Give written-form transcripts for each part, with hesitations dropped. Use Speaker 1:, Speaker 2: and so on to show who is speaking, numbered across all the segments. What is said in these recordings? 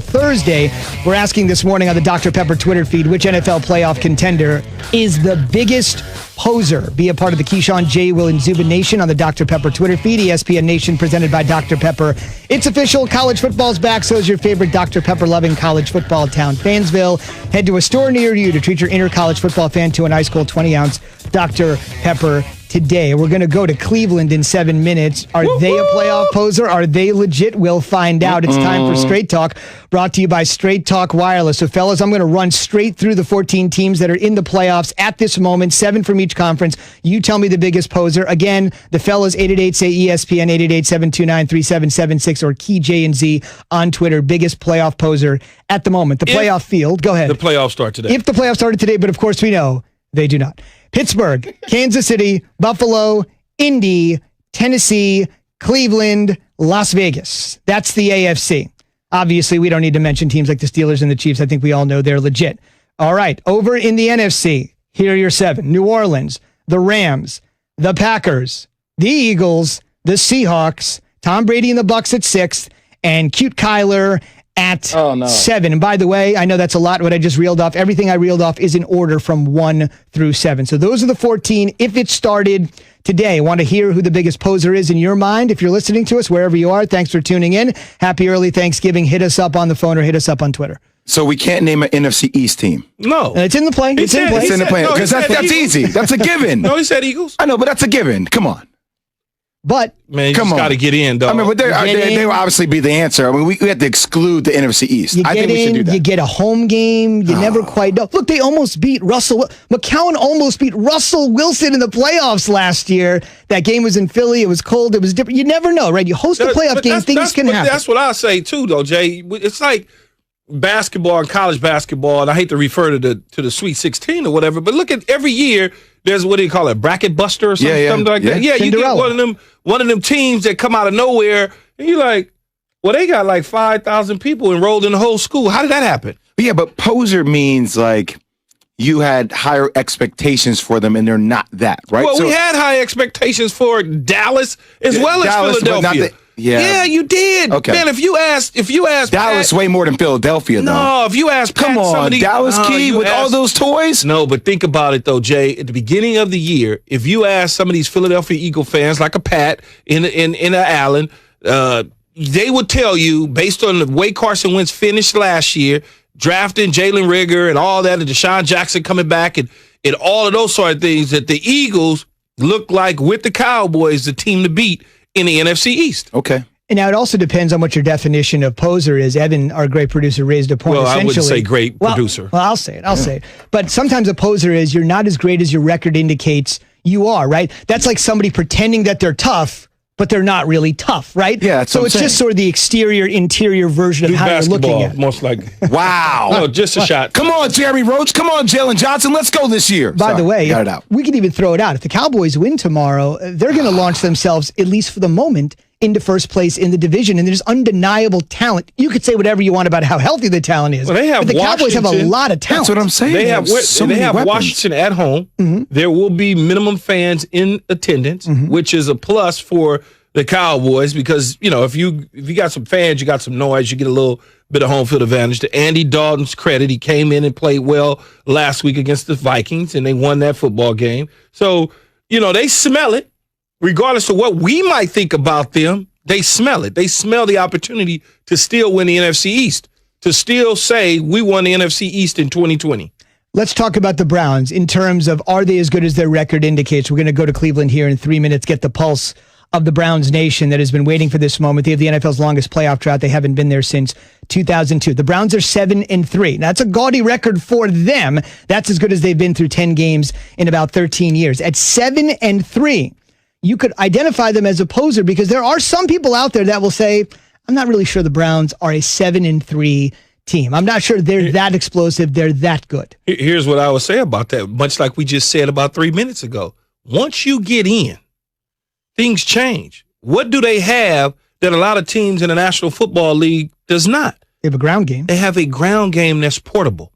Speaker 1: Thursday, we're asking this morning on the Dr. Pepper Twitter feed, which NFL playoff contender is the biggest poser? Be a part of the Keyshawn, J. Will, and Zubin Nation on the Dr. Pepper Twitter feed, ESPN Nation presented by Dr. Pepper. It's official. College football's back. So is your favorite Dr. Pepper-loving college football town, Fansville. Head to a store near you to treat your inner college football fan to an ice cold 20-ounce Dr. Pepper today. We're going to go to Cleveland in 7 minutes. Are they a playoff poser? Are they legit? We'll find out. It's time for Straight Talk, brought to you by Straight Talk Wireless. So, fellas, I'm going to run straight through the 14 teams that are in the playoffs at this moment, 7 from each conference. You tell me the biggest poser. Again, the fellas, 888-SAY-ESPN, 888-729-3776, or Key J and Z on Twitter. Biggest playoff poser at the moment. The playoff field. Go ahead.
Speaker 2: The playoffs start today.
Speaker 1: If the playoffs started today, but of course we know they do not. Pittsburgh, Kansas City, Buffalo, Indy, Tennessee, Cleveland, Las Vegas. That's the AFC. Obviously, we don't need to mention teams like the Steelers and the Chiefs. I think we all know they're legit. All right, over in the NFC, here are your 7. New Orleans, the Rams, the Packers, the Eagles, the Seahawks, Tom Brady and the Bucs at 6th, and cute Kyler at 7. And by the way, I know that's a lot what I just reeled off. Everything I reeled off is in order from 1 through 7. So those are the 14. If it started today, want to hear who the biggest poser is in your mind? If you're listening to us, wherever you are, thanks for tuning in. Happy early Thanksgiving. Hit us up on the phone or hit us up on Twitter.
Speaker 3: So we can't name an NFC East team.
Speaker 2: No.
Speaker 1: It's in the play. It's in the play.
Speaker 3: Because that's easy. That's a given.
Speaker 2: No, he said Eagles.
Speaker 3: I know, but that's a given. Come on.
Speaker 1: But
Speaker 2: man, you just got to get in, though.
Speaker 3: I mean, but they will obviously be the answer. I mean, we have to exclude the NFC East. I think we should do that.
Speaker 1: You get a home game. You never quite know. Look, they almost beat Russell. McCown almost beat Russell Wilson in the playoffs last year. That game was in Philly. It was cold. It was different. You never know, right? You host a playoff game, things can happen.
Speaker 2: That's what I say, too, though, Jay. It's like basketball and college basketball, and I hate to refer to the Sweet 16 or whatever, but look at every year, there's what do you call it, bracket buster or something like that. Yeah, you get one of them teams that come out of nowhere, and you're like, well, they got like 5,000 people enrolled in the whole school. How did that happen?
Speaker 3: Yeah, but poser means like you had higher expectations for them, and they're not that, right?
Speaker 2: Well, we had high expectations for Dallas as well as Philadelphia. Yeah, you did. Okay. Man, if you ask
Speaker 3: Dallas way more than Philadelphia, though.
Speaker 2: No, if you ask Pat,
Speaker 3: come on, Dallas Key with all those toys.
Speaker 2: No, but think about it though, Jay. At the beginning of the year, if you ask some of these Philadelphia Eagle fans, like a Pat in Allen, they would tell you based on the way Carson Wentz finished last year, drafting Jalen Rigger and all that, and Deshaun Jackson coming back, and all of those sort of things, that the Eagles look like with the Cowboys the team to beat in the NFC East.
Speaker 3: Okay.
Speaker 1: And now it also depends on what your definition of poser is. Evan, our great producer, raised a point.
Speaker 2: Well, I wouldn't say great producer.
Speaker 1: Well, I'll say it. But sometimes a poser is you're not as great as your record indicates you are, right? That's like somebody pretending that they're tough, but they're not really tough, right?
Speaker 3: Yeah, that's
Speaker 1: so it's just sort of the interior version of how you're looking at it.
Speaker 2: Most likely.
Speaker 3: Wow.
Speaker 2: No, just a shot.
Speaker 3: Come on, Jeremy Roach. Come on, Jalen Johnson. Let's go this year.
Speaker 1: By the way,
Speaker 3: got it out.
Speaker 1: We could even throw it out. If the Cowboys win tomorrow, they're going to launch themselves, at least for the moment, into first place in the division, and there's undeniable talent. You could say whatever you want about how healthy the talent is,
Speaker 2: well,
Speaker 1: but the Cowboys have a lot of talent.
Speaker 3: That's what I'm saying.
Speaker 2: They have Washington at home. Mm-hmm. There will be minimum fans in attendance, which is a plus for the Cowboys because, you know, if you got some fans, you got some noise, you get a little bit of home field advantage. To Andy Dalton's credit, he came in and played well last week against the Vikings, and they won that football game. So, you know, they smell it. Regardless of what we might think about them, they smell it. They smell the opportunity to still win the NFC East, to still say we won the NFC East in 2020.
Speaker 1: Let's talk about the Browns in terms of are they as good as their record indicates. We're going to go to Cleveland here in 3 minutes, get the pulse of the Browns nation that has been waiting for this moment. They have the NFL's longest playoff drought. They haven't been there since 2002. The Browns are 7-3. Now, that's a gaudy record for them. That's as good as they've been through 10 games in about 13 years. At 7-3, you could identify them as a poser because there are some people out there that will say, I'm not really sure the Browns are a 7-3 team. I'm not sure they're that explosive. They're that good.
Speaker 2: Here's what I would say about that, much like we just said about 3 minutes ago. Once you get in, things change. What do they have that a lot of teams in the National Football League does not?
Speaker 1: They have a ground game.
Speaker 2: They have a ground game that's portable.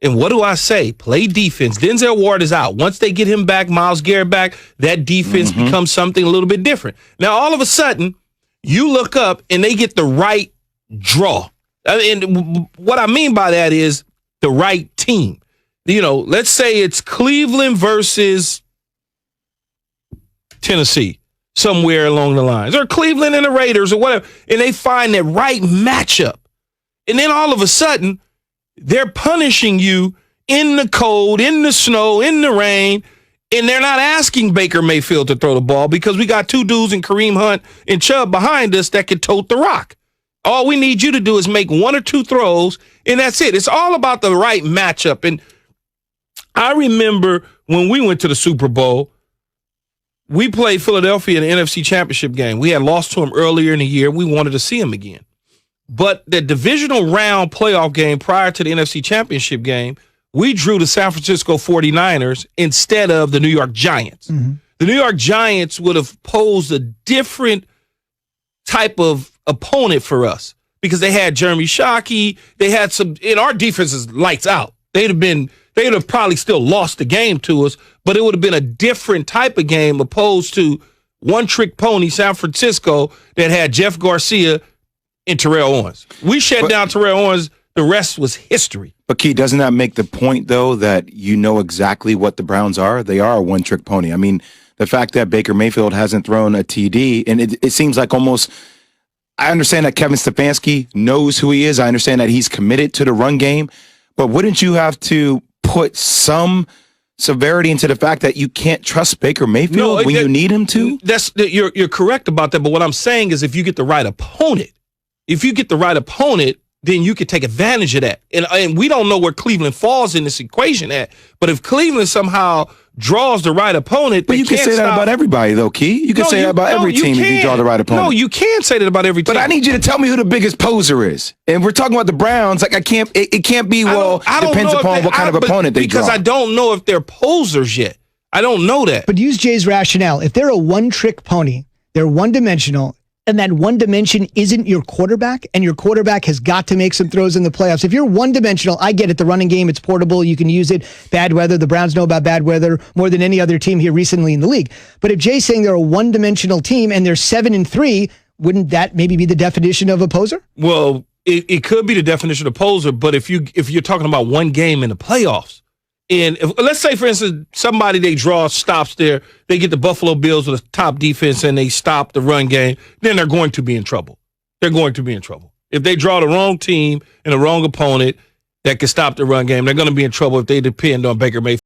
Speaker 2: And what do I say? Play defense. Denzel Ward is out. Once they get him back, Myles Garrett back, that defense becomes something a little bit different. Now, all of a sudden, you look up and they get the right draw. And what I mean by that is the right team. Let's say it's Cleveland versus Tennessee, somewhere along the lines, or Cleveland and the Raiders or whatever, and they find that right matchup. And then all of a sudden, they're punishing you in the cold, in the snow, in the rain, and they're not asking Baker Mayfield to throw the ball because we got two dudes in Kareem Hunt and Chubb behind us that can tote the rock. All we need you to do is make one or two throws, and that's it. It's all about the right matchup. And I remember when we went to the Super Bowl, we played Philadelphia in the NFC Championship game. We had lost to them earlier in the year. We wanted to see them again. But the divisional round playoff game prior to the NFC Championship game, we drew the San Francisco 49ers instead of the New York Giants. Mm-hmm. The New York Giants would have posed a different type of opponent for us because they had Jeremy Shockey. They had and our defense is lights out. They'd have probably still lost the game to us, but it would have been a different type of game opposed to one-trick pony San Francisco that had Jeff Garcia and Terrell Owens. We shut down Terrell Owens. The rest was history.
Speaker 3: But, Key, doesn't that make the point, though, that you know exactly what the Browns are? They are a one-trick pony. I mean, the fact that Baker Mayfield hasn't thrown a TD, and it seems like almost – I understand that Kevin Stefanski knows who he is. I understand that he's committed to the run game. But wouldn't you have to put some severity into the fact that you can't trust Baker Mayfield when you need him to?
Speaker 2: You're correct about that. But what I'm saying is if you get the right opponent, then you could take advantage of that. And we don't know where Cleveland falls in this equation at. But if Cleveland somehow draws the right opponent,
Speaker 3: but you can say that about everybody, though, Key. You can say that about every team if you draw the right opponent.
Speaker 2: No, you can't say that about every team.
Speaker 3: But I need you to tell me who the biggest poser is. And we're talking about the Browns. Like, I can't. It can't be. Depends upon what kind of opponent they draw.
Speaker 2: Because I don't know if they're posers yet. I don't know that.
Speaker 1: But use Jay's rationale. If they're a one-trick pony, they're one-dimensional, and that one dimension isn't your quarterback, and your quarterback has got to make some throws in the playoffs. If you're one-dimensional, I get it. The running game, it's portable. You can use it. Bad weather. The Browns know about bad weather more than any other team here recently in the league. But if Jay's saying they're a one-dimensional team and they're 7-3, wouldn't that maybe be the definition of a poser?
Speaker 2: Well, it could be the definition of poser, but if you're talking about one game in the playoffs, and let's say, for instance, somebody they draw stops there, they get the Buffalo Bills with a top defense and they stop the run game, then they're going to be in trouble. They're going to be in trouble. If they draw the wrong team and the wrong opponent that can stop the run game, they're going to be in trouble if they depend on Baker Mayfield.